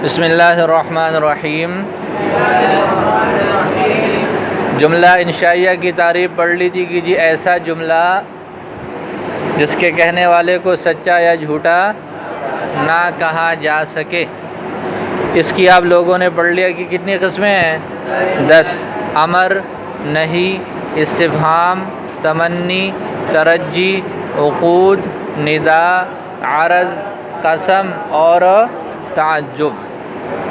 بسم اللہ الرحمن الرحیم۔ جملہ انشائیہ کی تعریف پڑھ لیجیے کہ جی ایسا جملہ جس کے کہنے والے کو سچا یا جھوٹا نہ کہا جا سکے۔ اس کی آپ لوگوں نے پڑھ لیا کہ کتنی قسمیں ہیں؟ 10۔ امر، نہی، استفہام، تمنی، ترجی، عقود، ندا، عرض، قسم اور تعجب۔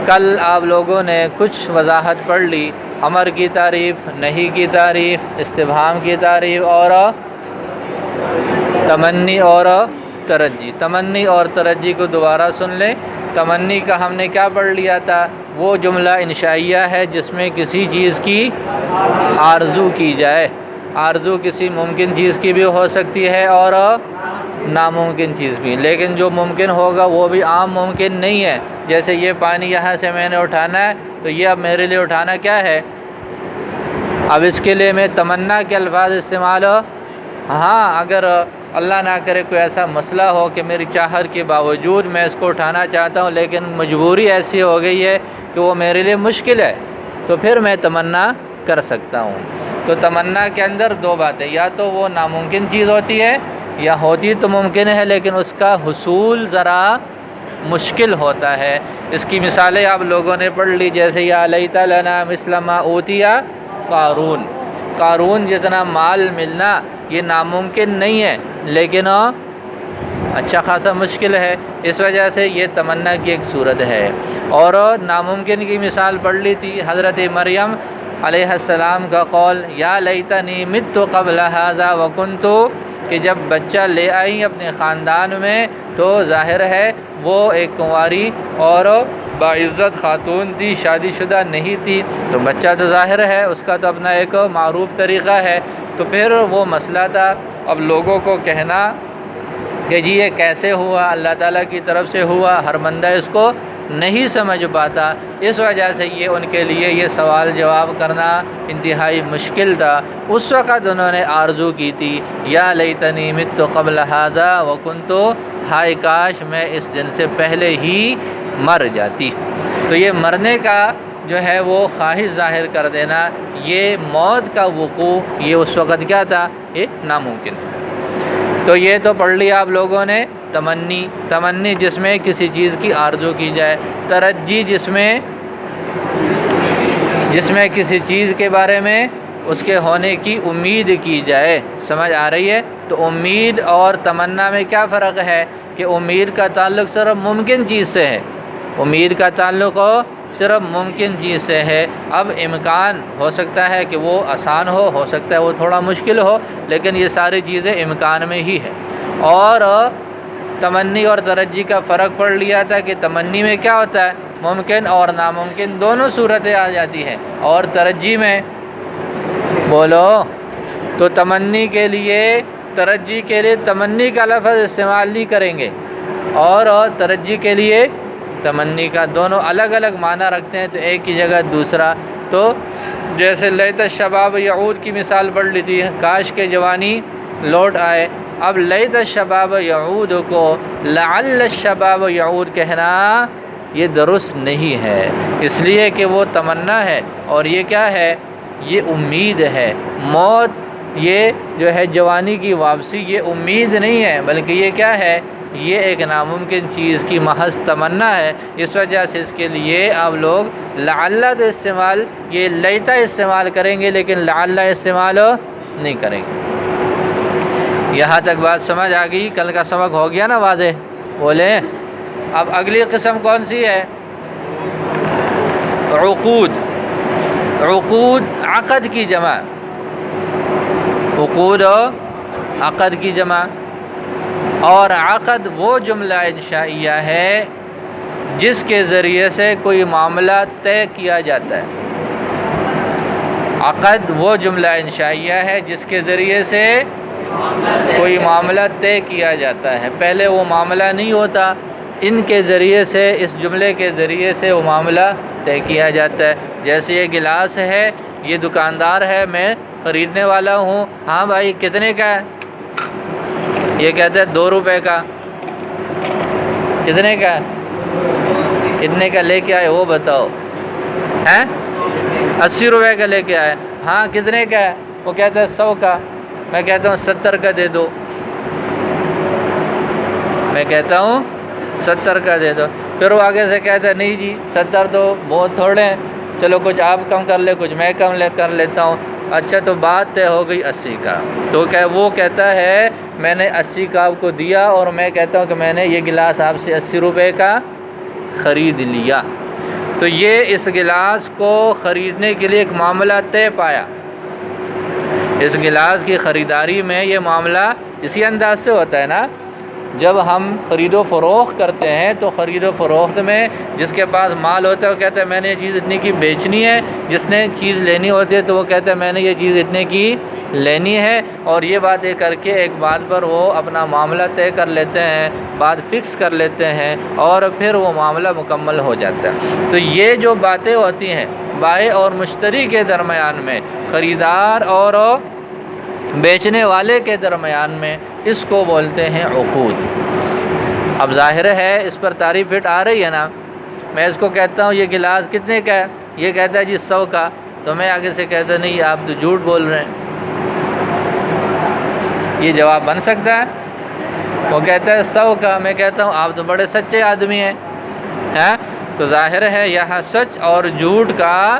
کل آپ لوگوں نے کچھ وضاحت پڑھ لی، امر کی تعریف، نہی کی تعریف، استفہام کی تعریف اور تمنی اور ترجی۔ تمنی اور ترجی کو دوبارہ سن لیں۔ تمنی کا ہم نے کیا پڑھ لیا تھا؟ وہ جملہ انشائیہ ہے جس میں کسی چیز کی آرزو کی جائے۔ آرزو کسی ممکن چیز کی بھی ہو سکتی ہے اور ناممکن چیز بھی، لیکن جو ممکن ہوگا وہ بھی عام ممکن نہیں ہے۔ جیسے یہ پانی یہاں سے میں نے اٹھانا ہے تو یہ اب میرے لیے اٹھانا کیا ہے؟ اب اس کے لیے میں تمنا کے الفاظ استعمال اگر اللہ نہ کرے کوئی ایسا مسئلہ ہو کہ میری چاہت کے باوجود میں اس کو اٹھانا چاہتا ہوں لیکن مجبوری ایسی ہو گئی ہے کہ وہ میرے لیے مشکل ہے، تو پھر میں تمنا کر سکتا ہوں۔ تو تمنا کے اندر دو باتیں، یا تو وہ ناممکن چیز ہوتی ہے یا ہوتی تو ممکن ہے لیکن اس کا حصول ذرا مشکل ہوتا ہے۔ اس کی مثالیں آپ لوگوں نے پڑھ لی، جیسے یا لیت لنا مثل ما اوتی قارون۔ قارون جتنا مال ملنا یہ ناممکن نہیں ہے لیکن اچھا خاصا مشکل ہے، اس وجہ سے یہ تمنا کی ایک صورت ہے۔ اور ناممکن کی مثال پڑھ لی تھی، حضرت مریم علیہ السلام کا قول یا لیتنی مت قبل ھذا وکنت، کہ جب بچہ لے آئیں اپنے خاندان میں تو ظاہر ہے وہ ایک کنواری اور باعزت خاتون تھی، شادی شدہ نہیں تھی، تو بچہ تو ظاہر ہے اس کا تو اپنا ایک معروف طریقہ ہے۔ تو پھر وہ مسئلہ تھا اب لوگوں کو کہنا کہ جی یہ کیسے ہوا، اللہ تعالیٰ کی طرف سے ہوا، ہر بندہ اس کو نہیں سمجھ پاتا، اس وجہ سے یہ ان کے لیے یہ سوال جواب کرنا انتہائی مشکل تھا۔ اس وقت انہوں نے آرزو کی تھی یا لیتنی مت قبل ھذا وکنت، ہائے کاش میں اس دن سے پہلے ہی مر جاتی۔ تو یہ مرنے کا جو ہے وہ خواہش ظاہر کر دینا، یہ موت کا وقوع یہ اس وقت کیا تھا؟ یہ ناممکن ہے۔ تو یہ تو پڑھ لیا آپ لوگوں نے تمنی۔ تمنی جس میں کسی چیز کی آرزو کی جائے، ترجی جس میں کسی چیز کے بارے میں اس کے ہونے کی امید کی جائے۔ سمجھ آ رہی ہے؟ تو امید اور تمنا میں کیا فرق ہے کہ امید کا تعلق صرف ممکن چیز سے ہے، امید کا تعلق صرف ممکن چیز سے ہے۔ اب امکان ہو سکتا ہے کہ وہ آسان ہو سکتا ہے وہ تھوڑا مشکل ہو، لیکن یہ ساری چیزیں امکان میں ہی ہے۔ اور تمنی اور ترجی کا فرق پڑھ لیا تھا کہ تمنی میں کیا ہوتا ہے؟ ممکن اور ناممکن دونوں صورتیں آ جاتی ہیں، اور ترجی میں بولو تو تمنی کے لیے، ترجی کے لیے تمنی کا لفظ استعمال نہیں کریں گے، اور ترجی کے لیے تمنی کا، دونوں الگ الگ معنی رکھتے ہیں، تو ایک کی جگہ دوسرا۔ تو جیسے لیت الشباب یعود کی مثال پڑھ لی تھی، کاش کے جوانی لوٹ آئے۔ اب لیت الشباب یعود کو لعل الشباب یعود کہنا یہ درست نہیں ہے، اس لیے کہ وہ تمنا ہے اور یہ کیا ہے؟ یہ امید ہے۔ موت یہ جو ہے جوانی کی واپسی یہ امید نہیں ہے، بلکہ یہ کیا ہے؟ یہ ایک ناممکن چیز کی محض تمنا ہے۔ اس وجہ سے اس کے لیے آپ لوگ لعل تو استعمال، یہ لیتا استعمال کریں گے لیکن لعل استعمال نہیں کریں گے۔ یہاں تک بات سمجھ آ گئی؟ کل کا سبق ہو گیا نا واضح؟ بولیں اب اگلی قسم کون سی ہے؟ عقود۔ عقود عقد کی جمع، عقود عقد کی جمع، اور عقد وہ جملہ انشائیہ ہے جس کے ذریعے سے کوئی معاملہ طے کیا جاتا ہے۔ عقد وہ جملہ انشائیہ ہے جس کے ذریعے سے کوئی معاملہ طے کیا جاتا ہے، پہلے وہ معاملہ نہیں ہوتا، ان کے ذریعے سے، اس جملے کے ذریعے سے وہ معاملہ طے کیا جاتا ہے۔ جیسے یہ گلاس ہے، یہ دکاندار ہے، میں خریدنے والا ہوں، ہاں بھائی کتنے کا ہے؟ یہ کہتا ہے 2 روپے کا۔ کتنے کا ہے؟ اتنے کا لے کے آئے وہ بتاؤ، ہیں 80 روپے کا لے کے آئے، ہاں کتنے کا ہے؟ وہ کہتا ہے 100 کا، میں کہتا ہوں 70 کا دے دو، میں کہتا ہوں 70 کا دے دو، پھر وہ آگے سے کہتا ہے نہیں جی 70 تو بہت تھوڑے ہیں، چلو کچھ آپ کم کر لے، کچھ میں کم کر لیتا ہوں، اچھا تو بات طے ہو گئی 80 کا، تو وہ کہتا ہے میں نے 80 کا آپ کو دیا اور میں کہتا ہوں کہ میں نے یہ گلاس آپ سے 80 روپے کا خرید لیا، تو یہ اس گلاس کو خریدنے کے لیے ایک معاملہ طے پایا، اس گلاس کی خریداری میں یہ معاملہ اسی انداز سے ہوتا ہے نا، جب ہم خرید و فروخت کرتے ہیں تو خرید و فروخت میں جس کے پاس مال ہوتا ہے وہ کہتا ہے میں نے یہ چیز اتنی کی بیچنی ہے، جس نے چیز لینی ہوتی ہے تو وہ کہتا ہے میں نے یہ چیز اتنے کی لینی ہے، اور یہ باتیں کر کے ایک بات پر وہ اپنا معاملہ طے کر لیتے ہیں، بات فکس کر لیتے ہیں اور پھر وہ معاملہ مکمل ہو جاتا ہے۔ تو یہ جو باتیں ہوتی ہیں بائع اور مشتری کے درمیان میں، خریدار اور بیچنے والے کے درمیان میں، اس کو بولتے ہیں عقود۔ اب ظاہر ہے اس پر تعریف فٹ آ رہی ہے نا، میں اس کو کہتا ہوں یہ گلاس کتنے کا ہے، یہ کہتا ہے جی 100 کا، تو میں آگے سے کہتا نہیں آپ تو جھوٹ بول رہے ہیں، یہ جواب بن سکتا ہے؟ وہ کہتا ہے 100 کا، میں کہتا ہوں آپ تو بڑے سچے آدمی ہیں، تو ظاہر ہے یہاں سچ اور جھوٹ کا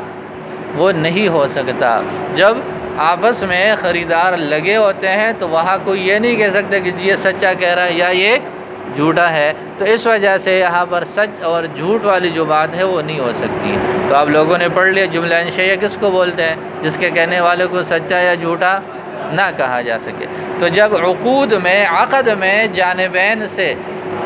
وہ نہیں ہو سکتا۔ جب آپس میں خریدار لگے ہوتے ہیں تو وہاں کوئی یہ نہیں کہہ سکتا کہ یہ سچا کہہ رہا ہے یا یہ جھوٹا ہے، تو اس وجہ سے یہاں پر سچ اور جھوٹ والی جو بات ہے وہ نہیں ہو سکتی۔ تو آپ لوگوں نے پڑھ لیا جملہ انشائیہ کس کو بولتے ہیں؟ جس کے کہنے والے کو سچا یا جھوٹا نہ کہا جا سکے۔ تو جب عقود میں، عقد میں جانبین سے،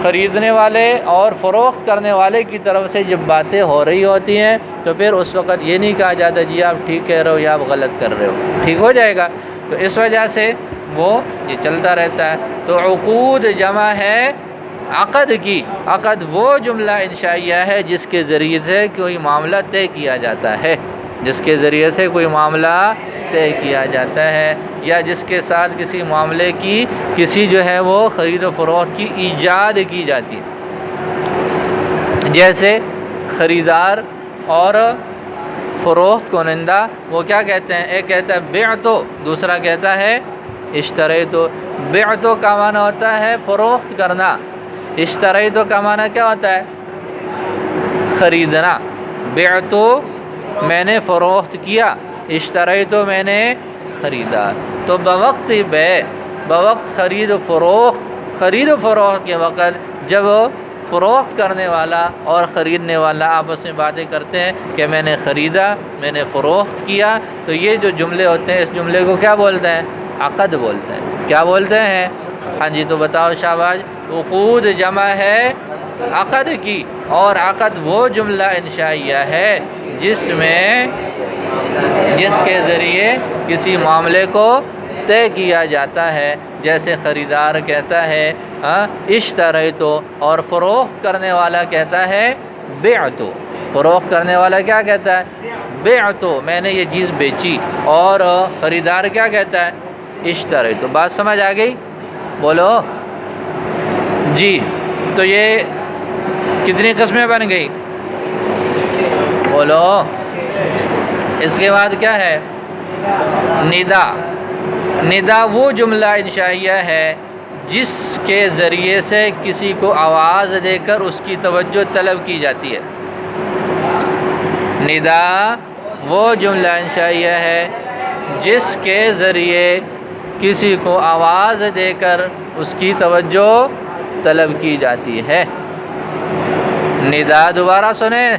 خریدنے والے اور فروخت کرنے والے کی طرف سے جب باتیں ہو رہی ہوتی ہیں تو پھر اس وقت یہ نہیں کہا جاتا جی آپ ٹھیک کہہ رہے ہو یا آپ غلط کر رہے ہو، ٹھیک ہو جائے گا۔ تو اس وجہ سے وہ یہ چلتا رہتا ہے۔ تو عقود جمع ہے عقد کی، عقد وہ جملہ انشائیہ ہے جس کے ذریعے سے کوئی معاملہ طے کیا جاتا ہے، جس کے ذریعے سے کوئی معاملہ طے کیا جاتا ہے، یا جس کے ساتھ کسی معاملے کی کسی جو ہے وہ خرید و فروخت کی ایجاد کی جاتی ہے۔ جیسے خریدار اور فروخت کنندہ وہ کیا کہتے ہیں؟ ایک کہتا ہے بعتو، دوسرا کہتا ہے اشتریتو۔ بعتو کا معنی ہوتا ہے فروخت کرنا، اشتریتو کا معنی کیا ہوتا ہے؟ خریدنا۔ بعتو میں نے فروخت کیا، اشتریتو میں نے خریدا۔ تو بوقت بیع، بوقت خرید و فروخت کے وقت جب فروخت کرنے والا اور خریدنے والا آپس میں باتیں کرتے ہیں کہ میں نے خریدا، میں نے فروخت کیا، تو یہ جو جملے ہوتے ہیں اس جملے کو کیا بولتے ہیں؟ عقد بولتے ہیں۔ کیا بولتے ہیں؟ ہاں جی، تو بتاؤ شاباش۔ عقود جمع ہے عقد کی، اور عقد وہ جملہ انشائیہ ہے جس کے ذریعے کسی معاملے کو طے کیا جاتا ہے۔ جیسے خریدار کہتا ہے اشتریتو، اور فروخت کرنے والا کہتا ہے بعتو۔ فروخت کرنے والا کیا کہتا ہے؟ بعتو، میں نے یہ چیز بیچی، اور خریدار کیا کہتا ہے؟ اشتریتو۔ بات سمجھ آ گئی؟ بولو جی۔ تو یہ کتنی قسمیں بن گئی؟ بولو۔ اس کے بعد کیا ہے؟ ندا۔ ندا وہ جملہ انشائیہ ہے جس کے ذریعے سے کسی کو آواز دے کر اس کی توجہ طلب کی جاتی ہے۔ ندا وہ جملہ انشائیہ ہے جس کے ذریعے کسی کو آواز دے کر اس کی توجہ طلب کی جاتی ہے۔ ندا دوبارہ سنیں،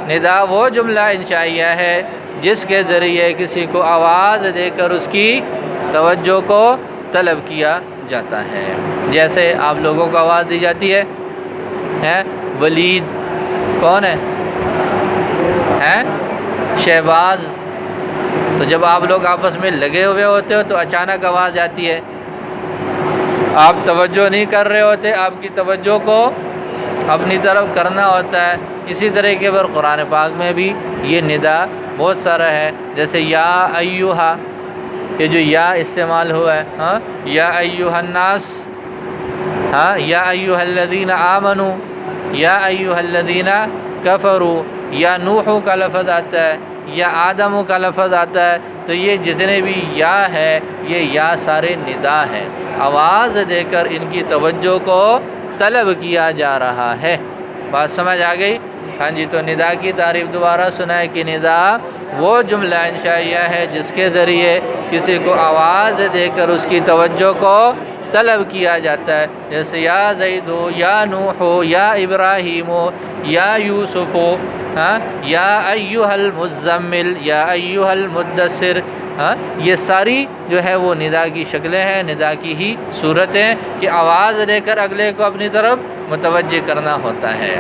ندا وہ جملہ انشائیہ ہے جس کے ذریعے کسی کو آواز دے کر اس کی توجہ کو طلب کیا جاتا ہے۔ جیسے آپ لوگوں کو آواز دی جاتی ہے ولید کون ہے؟ شہباز۔ تو جب آپ لوگ آپس میں لگے ہوئے ہوتے ہو تو اچانک آواز آتی ہے، آپ توجہ نہیں کر رہے ہوتے، آپ کی توجہ کو اپنی طرف کرنا ہوتا ہے۔ اسی طریقے پر قرآن پاک میں بھی یہ ندا بہت سارا ہے، جیسے یا ایھا، یہ جو یا استعمال ہوا ہے، یا ایھا الناس، یا ایھا الذین آمنوا، یا ایھا الذین کفروا یا نوح کا لفظ آتا ہے یا آدم کا لفظ آتا ہے، تو یہ جتنے بھی یا ہے یہ یا سارے ندا ہیں، آواز دے کر ان کی توجہ کو طلب کیا جا رہا ہے۔ بات سمجھ آ گئی؟ ہاں جی، تو ندا کی تعریف دوبارہ سنائے کہ ندا وہ جملہ انشائیہ ہے جس کے ذریعے کسی کو آواز دے کر اس کی توجہ کو طلب کیا جاتا ہے، جیسے یا زید یا نوح یا ابراہیم یا یوسف، ہاں، یا ایھا المزمل یا ایھا المدثر، ہاں، یہ ساری جو ہے وہ ندا کی شکلیں ہیں، ندا کی ہی صورتیں کہ آواز دے کر اگلے کو اپنی طرف متوجہ کرنا ہوتا ہے۔